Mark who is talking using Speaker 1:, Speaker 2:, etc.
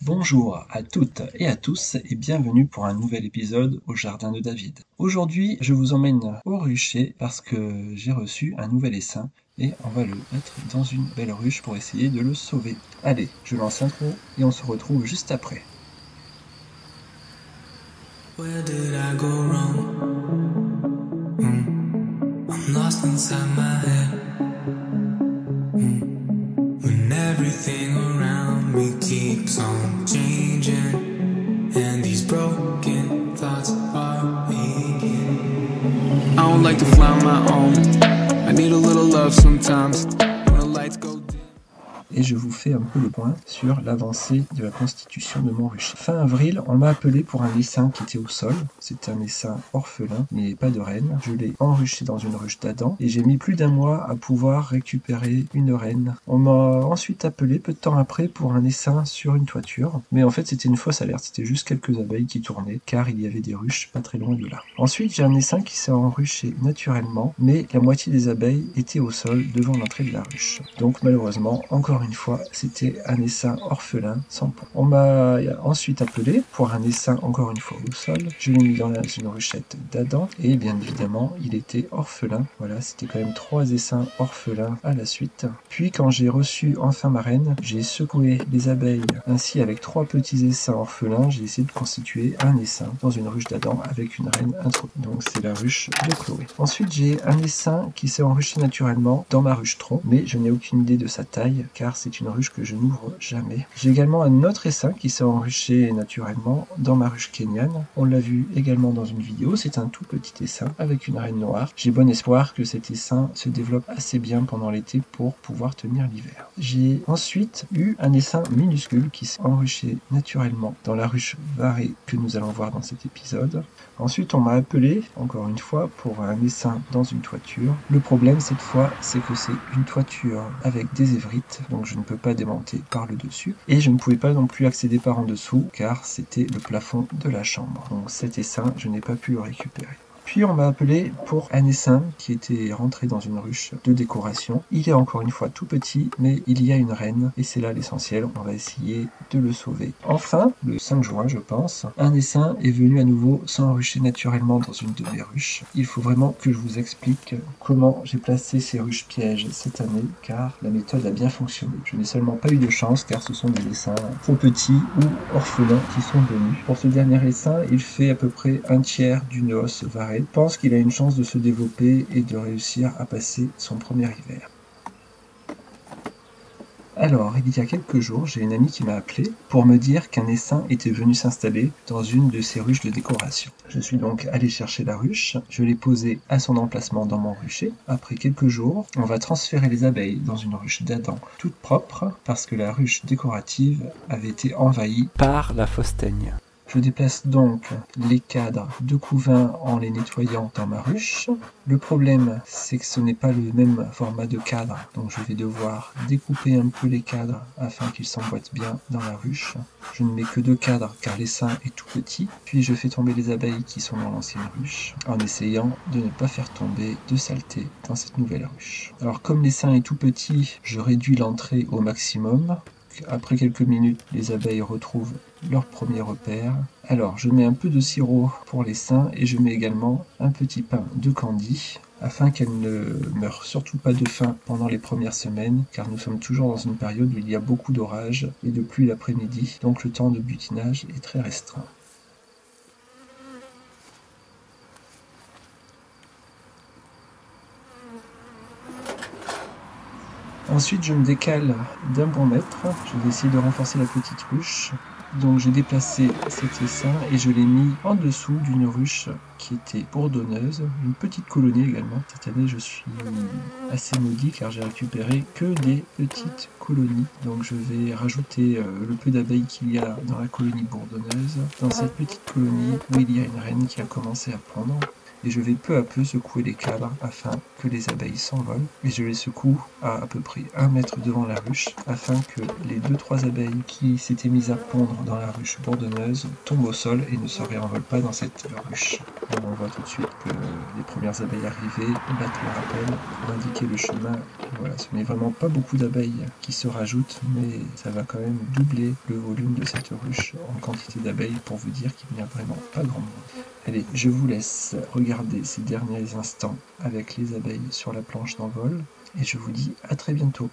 Speaker 1: Bonjour à toutes et à tous et bienvenue pour un nouvel épisode au Jardin de David. Aujourd'hui, je vous emmène au rucher parce que j'ai reçu un nouvel essaim et on va le mettre dans une belle ruche pour essayer de le sauver. Allez, je lance l'intro et on se retrouve juste après. Where did I go wrong? I'm lost inside my head. When everything around me keeps on changing and these broken thoughts are aching. I don't like to fly on my own. I need a little love sometimes when the lights go dim. Et je vous fais un peu le point sur l'avancée de la constitution de mon rucher. Fin avril, on m'a appelé pour un essaim qui était au sol. C'était un essaim orphelin, mais pas de reine. Je l'ai enruché dans une ruche d'Adam et j'ai mis plus d'un mois à pouvoir récupérer une reine. On m'a ensuite appelé peu de temps après pour un essaim sur une toiture. Mais en fait, c'était une fausse alerte. C'était juste quelques abeilles qui tournaient, car il y avait des ruches pas très loin de là. Ensuite, j'ai un essaim qui s'est enruché naturellement, mais la moitié des abeilles étaient au sol devant l'entrée de la ruche. Donc malheureusement, encore une fois, c'était un essaim orphelin sans pont. On m'a ensuite appelé pour un essaim encore une fois au sol. Je l'ai mis dans une ruchette d'Adam et bien évidemment, il était orphelin. Voilà, c'était quand même 3 essaims orphelins à la suite. Puis quand j'ai reçu enfin ma reine, j'ai secoué les abeilles. Ainsi, avec 3 petits essaims orphelins, j'ai essayé de constituer un essaim dans une ruche d'Adam avec une reine introduite. Donc c'est la ruche de Chloé. Ensuite, j'ai un essaim qui s'est enruché naturellement dans ma ruche tronc, mais je n'ai aucune idée de sa taille car c'est une ruche que je n'ouvre jamais. J'ai également un autre essaim qui s'est enruché naturellement dans ma ruche kenyane. On l'a vu également dans une vidéo, c'est un tout petit essaim avec une reine noire. J'ai bon espoir que cet essaim se développe assez bien pendant l'été pour pouvoir tenir l'hiver. J'ai ensuite eu un essaim minuscule qui s'est enruché naturellement dans la ruche varée que nous allons voir dans cet épisode. Ensuite, on m'a appelé, encore une fois, pour un essaim dans une toiture. Le problème, cette fois, c'est que c'est une toiture avec des évrites, donc je ne peux pas démonter par le dessus. Et je ne pouvais pas non plus accéder par en dessous, car c'était le plafond de la chambre. Donc cet essaim, je n'ai pas pu le récupérer. Puis on m'a appelé pour un essaim qui était rentré dans une ruche de décoration. Il est encore une fois tout petit, mais il y a une reine, et c'est là l'essentiel, on va essayer de le sauver. Enfin, le 5 juin je pense, un essaim est venu à nouveau s'enrucher naturellement dans une de mes ruches. Il faut vraiment que je vous explique comment j'ai placé ces ruches pièges cette année, car la méthode a bien fonctionné. Je n'ai seulement pas eu de chance, car ce sont des essaims trop petits ou orphelins qui sont venus. Pour ce dernier essaim, il fait à peu près un tiers d'une hausse varée. Je pense qu'il a une chance de se développer et de réussir à passer son premier hiver. Alors, il y a quelques jours, j'ai une amie qui m'a appelé pour me dire qu'un essaim était venu s'installer dans une de ses ruches de décoration. Je suis donc allé chercher la ruche, je l'ai posée à son emplacement dans mon rucher. Après quelques jours, on va transférer les abeilles dans une ruche d'Adam toute propre parce que la ruche décorative avait été envahie par la fausse teigne. Je déplace donc les cadres de couvain en les nettoyant dans ma ruche. Le problème, c'est que ce n'est pas le même format de cadre, donc je vais devoir découper un peu les cadres afin qu'ils s'emboîtent bien dans la ruche. Je ne mets que 2 cadres car l'essaim est tout petit, puis je fais tomber les abeilles qui sont dans l'ancienne ruche, en essayant de ne pas faire tomber de saleté dans cette nouvelle ruche. Alors comme l'essaim est tout petit, je réduis l'entrée au maximum. Après quelques minutes, les abeilles retrouvent leur premier repère. Alors, je mets un peu de sirop pour l'essaim et je mets également un petit pain de candy afin qu'elles ne meurent surtout pas de faim pendant les premières semaines, car nous sommes toujours dans une période où il y a beaucoup d'orages et de pluie l'après-midi, donc le temps de butinage est très restreint. Ensuite, je me décale d'un bon mètre. Je vais essayer de renforcer la petite ruche. Donc j'ai déplacé cet essaim et je l'ai mis en dessous d'une ruche qui était bourdonneuse, une petite colonie également. Cette année je suis assez maudit car j'ai récupéré que des petites colonies. Donc je vais rajouter le peu d'abeilles qu'il y a dans la colonie bourdonneuse, dans cette petite colonie où il y a une reine qui a commencé à pondre.
Speaker 2: et je vais peu à peu secouer les cadres afin que les abeilles s'envolent, et je les secoue à peu près 1 mètre devant la ruche afin que les 2-3 abeilles qui s'étaient mises à pondre dans la ruche bourdonneuse tombent au sol et ne se réenvolent pas dans cette ruche. On voit tout de suite que les premières abeilles arrivées battent le rappel pour indiquer le chemin. Voilà, ce n'est vraiment pas beaucoup d'abeilles qui se rajoutent, mais ça va quand même doubler le volume de cette ruche en quantité d'abeilles pour vous dire qu'il n'y a vraiment pas grand monde. Allez, je vous laisse regarder ces derniers instants avec les abeilles sur la planche d'envol et je vous dis à très bientôt.